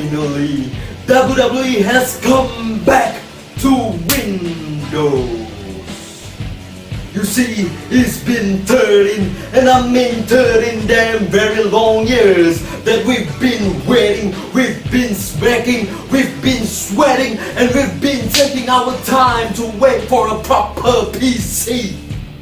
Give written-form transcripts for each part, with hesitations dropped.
finally, WWE has come back to Windows. You see, it's been 13, and I mean 13 damn very long years that we've been waiting, we've been smacking, we've been sweating, and we've been taking our time to wait for a proper PC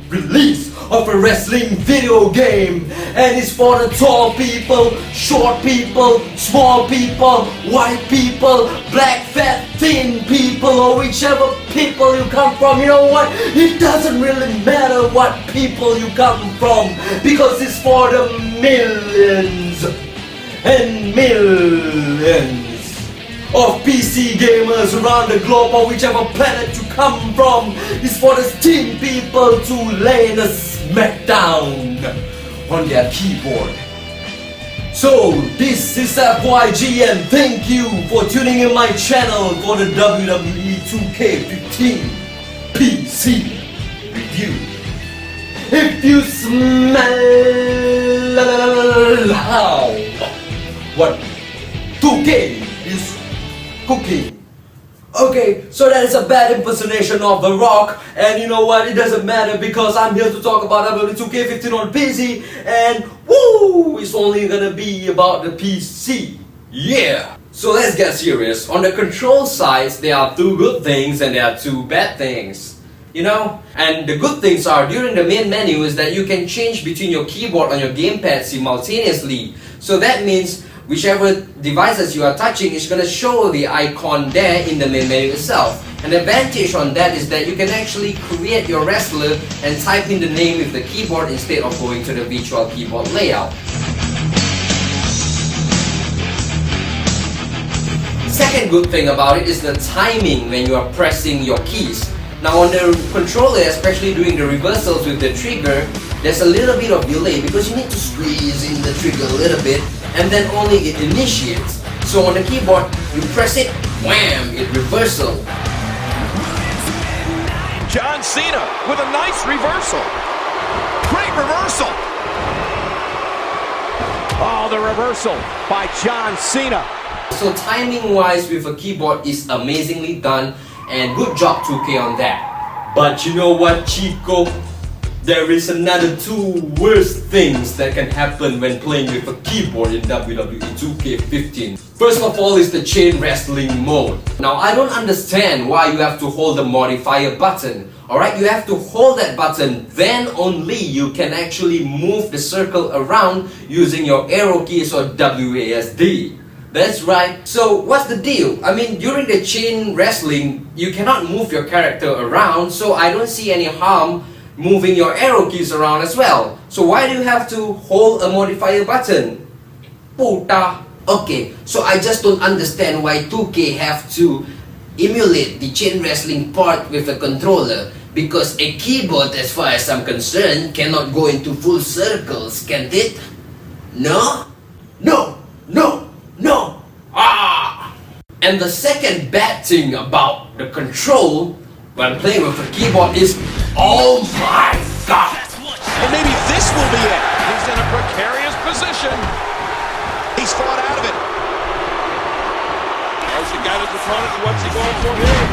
release of a wrestling video game. And it's for the tall people, short people, small people, white people, black, fat, thin people, or whichever people you come from. You know what? It doesn't really matter what people you come from, because it's for the millions and millions of PC gamers around the globe, or whichever planet you come from. It's for the Steam people to lay the smackdown on their keyboard. So this is FYG, and thank you for tuning in my channel for the WWE 2K15 PC review. If you smell how what 2K is cooking. Okay, so that is a bad impersonation of The Rock, and you know what, it doesn't matter because I'm here to talk about WWE 2K15 on PC, and woo, it's only gonna be about the PC. Yeah! So let's get serious. On the control sides, there are two good things and there are two bad things. You know? And the good things are, during the main menu, is that you can change between your keyboard and your gamepad simultaneously. So that means whichever devices you are touching is going to show the icon there in the main menu itself. And the advantage on that is that you can actually create your wrestler and type in the name with the keyboard instead of going to the virtual keyboard layout. Second good thing about it is the timing when you are pressing your keys. Now on the controller, especially doing the reversals with the trigger, there's a little bit of delay because you need to squeeze in the trigger a little bit and then only it initiates. So on the keyboard, you press it, wham, it reversal. John Cena with a nice reversal. Great reversal. Oh, the reversal by John Cena. So timing wise with a keyboard is amazingly done, and good job 2K on that. But you know what, Chico? There is another two worst things that can happen when playing with a keyboard in WWE 2K15. First of all is the chain wrestling mode. Now I don't understand why you have to hold the modifier button. Alright, you have to hold that button, then only you can actually move the circle around using your arrow keys or WASD. That's right. So what's the deal? I mean, during the chain wrestling, you cannot move your character around, so I don't see any harm moving your arrow keys around as well. So why do you have to hold a modifier button? Puta. Okay, so I just don't understand why 2K have to emulate the chain wrestling part with a controller, because a keyboard, as far as I'm concerned, cannot go into full circles, can't it? No? No! No! No! Ah! And the second bad thing about the control when playing with a keyboard is, oh my god! And maybe this will be it. He's in a precarious position. He's fought out of it. As he got his opponent, what's he going for here?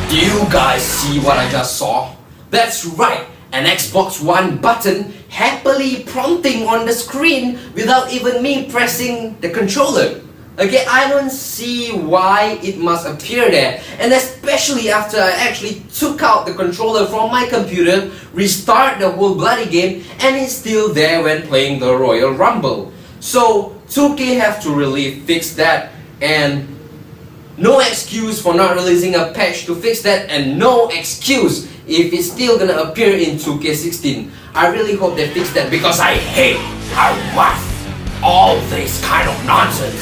Do you guys see what I just saw? That's right! An Xbox One button happily prompting on the screen without even me pressing the controller. Okay, I don't see why it must appear there, and especially after I actually took out the controller from my computer, restart the whole bloody game, and it's still there when playing the Royal Rumble. So 2K have to really fix that, and no excuse for not releasing a patch to fix that, and no excuse if it's still gonna appear in 2K16. I really hope they fix that, because I hate, I love all this kind of nonsense.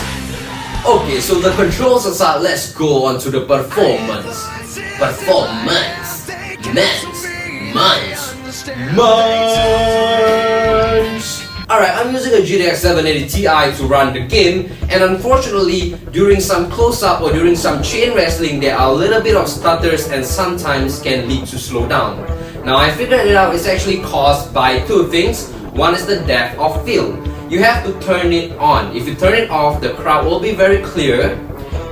Okay, so the controls aside, let's go on to the performance. Alright, I'm using a GTX 780 Ti to run the game, and unfortunately, during some close-up or during some chain wrestling, there are a little bit of stutters and sometimes can lead to slowdown. Now I figured it out, it's actually caused by two things. One is the depth of field. you have to turn it on. If you turn it off, the crowd will be very clear,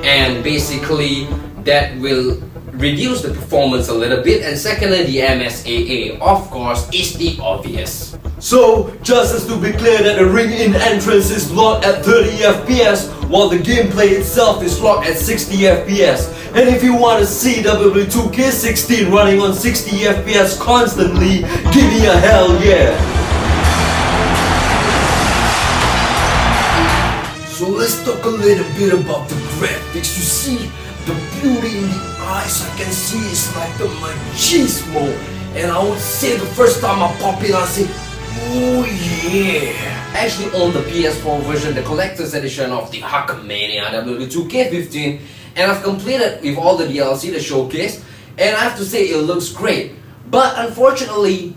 and basically that will reduce the performance a little bit. And secondly, the MSAA, of course, is the obvious. So, just as to be clear that the ring-in entrance is locked at 30 FPS, while the gameplay itself is locked at 60 FPS. And if you want to see WWE 2K16 running on 60 FPS constantly, give me a hell yeah! So let's talk a little bit about the graphics. You see, the beauty in the eyes I can see is like the machismo. And I would say the first time I pop it, I say, oh yeah! I actually own the PS4 version, the collector's edition of the Hulkamania WWE 2K15, and I've completed with all the DLC, the showcase, and I have to say it looks great. But unfortunately,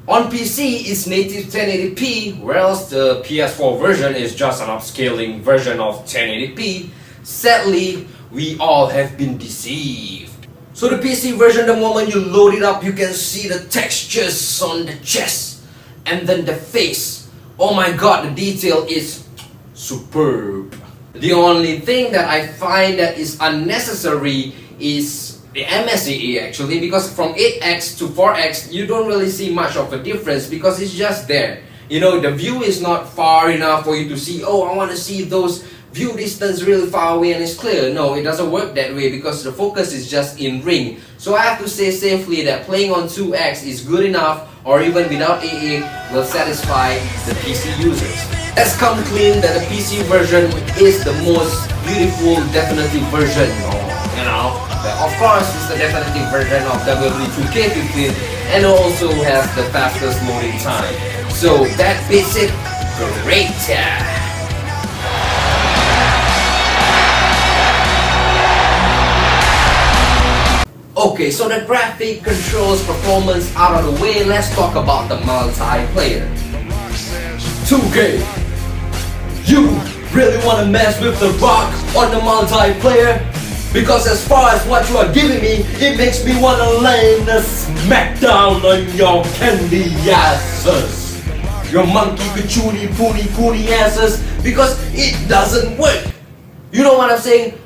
on PC it's native 1080p, whereas the PS4 version is just an upscaling version of 1080p. Sadly, we all have been deceived. So the PC version, the moment you load it up, you can see the textures on the chest and then the face. Oh my god, the detail is superb. The only thing that I find that is unnecessary is the MSAA actually, because from 8x to 4x you don't really see much of a difference because it's just there. You know, the view is not far enough for you to see, oh, I want to see those view distance really far away and it's clear. No, it doesn't work that way because the focus is just in ring. So I have to say safely that playing on 2x is good enough, or even without AA will satisfy the PC users. Let's come clean that the PC version is the most beautiful definitive version, you know. But of course, it's the definitive version of WWE 2K15, and it also has the fastest loading time. So that beats it great. Okay, so the graphic controls performance out of the way, let's talk about the multiplayer. 2K, you really want to mess with The Rock on the multiplayer? Because as far as what you are giving me, it makes me want to land a smackdown on your candy asses. Your monkey kachuni poony asses, because it doesn't work. You know what I'm saying?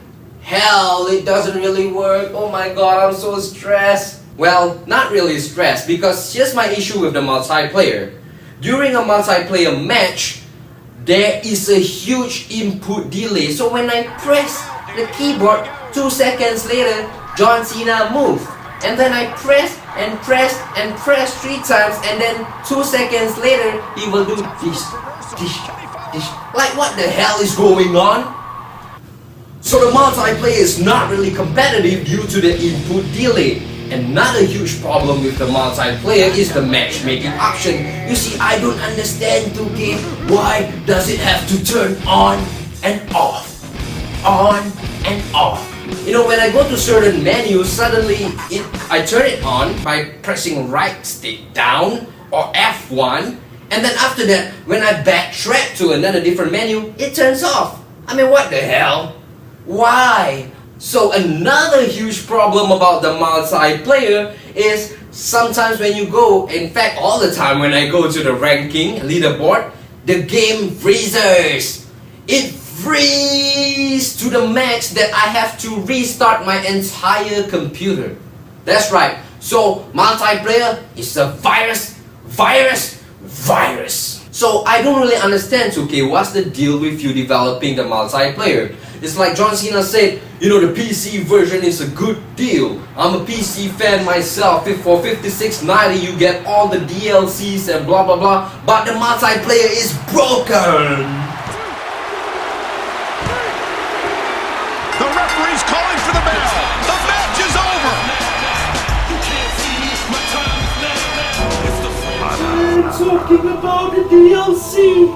Hell, it doesn't really work. Oh my god, I'm so stressed. Well, not really stressed, because here's my issue with the multiplayer. During a multiplayer match, there is a huge input delay. So when I press the keyboard, 2 seconds later, John Cena moved. And then I press and press and press 3 times, and then 2 seconds later, he will do this. Like, what the hell is going on? So the multiplayer is not really competitive due to the input delay. Another huge problem with the multiplayer is the matchmaking option. You see, I don't understand 2K. Why does it have to turn on and off? On and off. You know, when I go to certain menus, suddenly I turn it on by pressing right stick down or F1, and then after that, when I backtrack to another different menu, it turns off. I mean, what the hell? Why? So another huge problem about the multiplayer is sometimes when you go, in fact all the time when I go to the ranking leaderboard, the game freezes. It freezes to the max that I have to restart my entire computer. That's right. So multiplayer is a virus. So I don't really understand, okay, what's the deal with you developing the multiplayer? It's like John Cena said, you know, the PC version is a good deal. I'm a PC fan myself. For $56.90 you get all the DLCs and blah blah blah, but the multiplayer is broken. The referee's calling for the bell. The match is over. I'm talking about the DLC.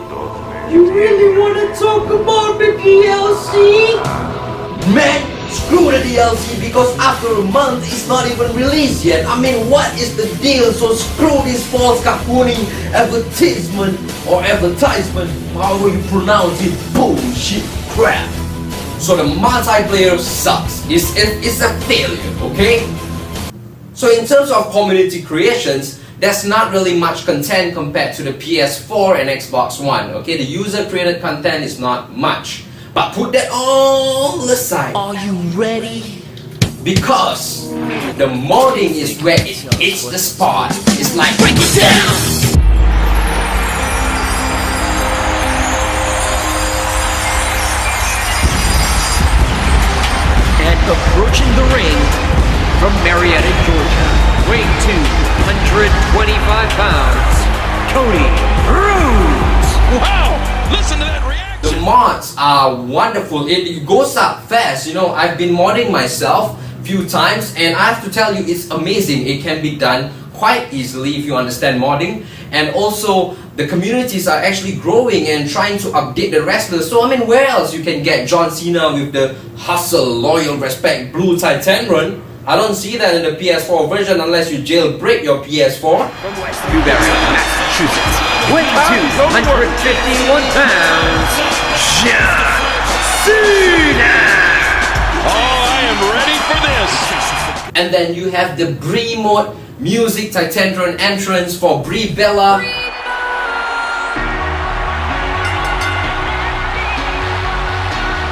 You really want to talk about the DLC? Man, screw the DLC, because after a month it's not even released yet. I mean, what is the deal? So screw this false kahooning advertisement or advertisement, however you pronounce it, bullshit crap. So the multiplayer sucks. It's a failure, okay? So in terms of community creations, That's not really much content compared to the PS4 and Xbox One. Okay, the user created content is not much. But put that all aside. Are you ready? Because the modding is where it hits the spot. It's like, break it down! And approaching the ring from Marietta, Georgia, weighing 225 pounds, Cody Rhodes! Wow! Listen to that reaction! The mods are wonderful. It goes up fast. You know, I've been modding myself few times, and I have to tell you, it's amazing. It can be done quite easily if you understand modding, and also the communities are actually growing and trying to update the wrestlers. So I mean, where else you can get John Cena with the hustle, loyal, respect, blue Titan? I don't see that in the PS4 version unless you jailbreak your PS4. From West Newbury, Massachusetts, weighing 251 pounds, John Cena! Oh, I am ready for this! And then you have the Brie mode, music Titantron entrance for Brie Bella.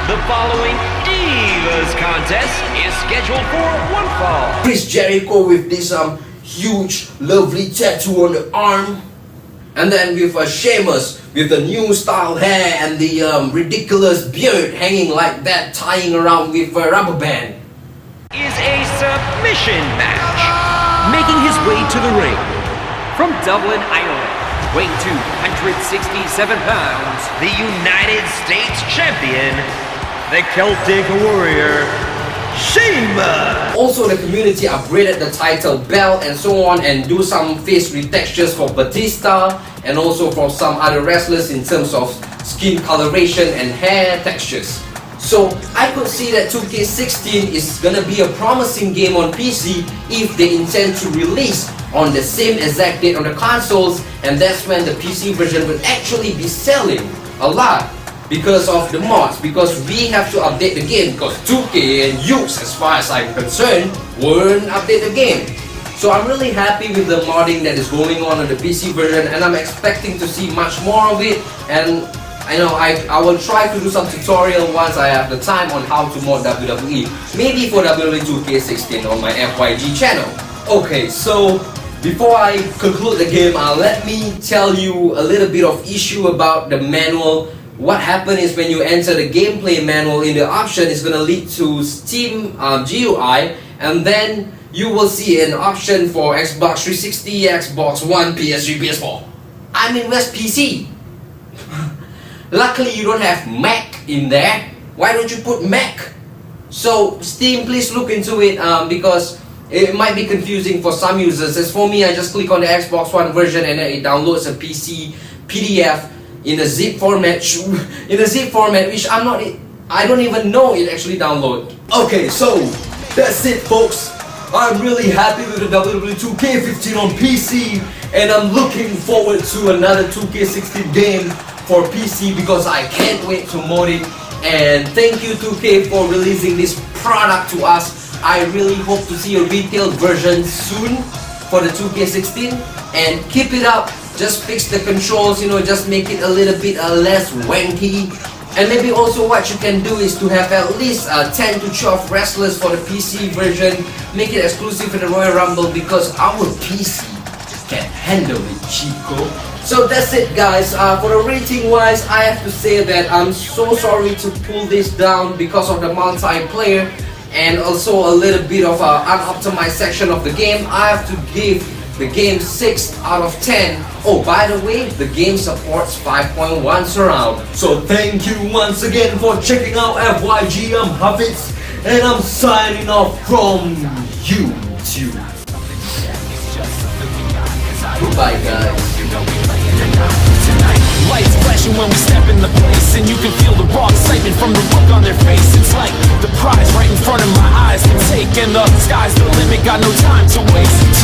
The following Divas contest is scheduled for one fall. Chris Jericho with this huge, lovely tattoo on the arm. And then with Sheamus with the new style hair and the ridiculous beard hanging like that, tying around with a rubber band. Is a submission match. Making his way to the ring from Dublin, Ireland, weighing 267 pounds, the United States champion, the Celtic Warrior, Sheamus. Also, the community upgraded the title belt and so on, and do some face retextures for Batista and also for some other wrestlers in terms of skin coloration and hair textures. So I could see that 2K16 is gonna be a promising game on PC if they intend to release on the same exact date on the consoles, and that's when the PC version will actually be selling a lot because of the mods, because we have to update the game, because 2K and Ukes, as far as I'm concerned, won't update the game. So I'm really happy with the modding that is going on the PC version, and I'm expecting to see much more of it. And I know I will try to do some tutorial once I have the time on how to mod WWE, maybe for WWE 2K16 on my FYG channel. Okay, so before I conclude the game, let me tell you a little bit of issue about the manual. What happened is when you enter the gameplay manual in the option, it's gonna lead to Steam GUI, and then you will see an option for Xbox 360, Xbox One, PS3, PS4. I mean, where's PC? Luckily, you don't have Mac in there. Why don't you put Mac? So, Steam, please look into it because it might be confusing for some users. As for me, I just click on the Xbox One version and then it downloads a PC PDF in a zip format, which I don't even know it actually download. Okay, so that's it, folks. I'm really happy with the WWE 2K15 on PC, and I'm looking forward to another 2K16 game for PC because I can't wait to mod it. And thank you 2K for releasing this product to us. I really hope to see a retail version soon for the 2K16, and keep it up. Just fix the controls, you know, just make it a little bit less wanky. And maybe also what you can do is to have at least 10 to 12 wrestlers for the PC version. Make it exclusive for the Royal Rumble because our PC can handle it, Chico. So that's it, guys. For the rating wise, I have to say that I'm so sorry to pull this down because of the multiplayer and also a little bit of an unoptimized section of the game. I have to give the game 6 out of 10. Oh, by the way, the game supports 5.1 surround. So thank you once again for checking out FYG. I'm Hafiz, and I'm signing off from YouTube. Goodbye, guys. Lights flashing when we step in the place, and you can feel the raw excitement from the look on their face. It's like the prize right in front of my eyes to take, and the sky's the limit, got no time to waste.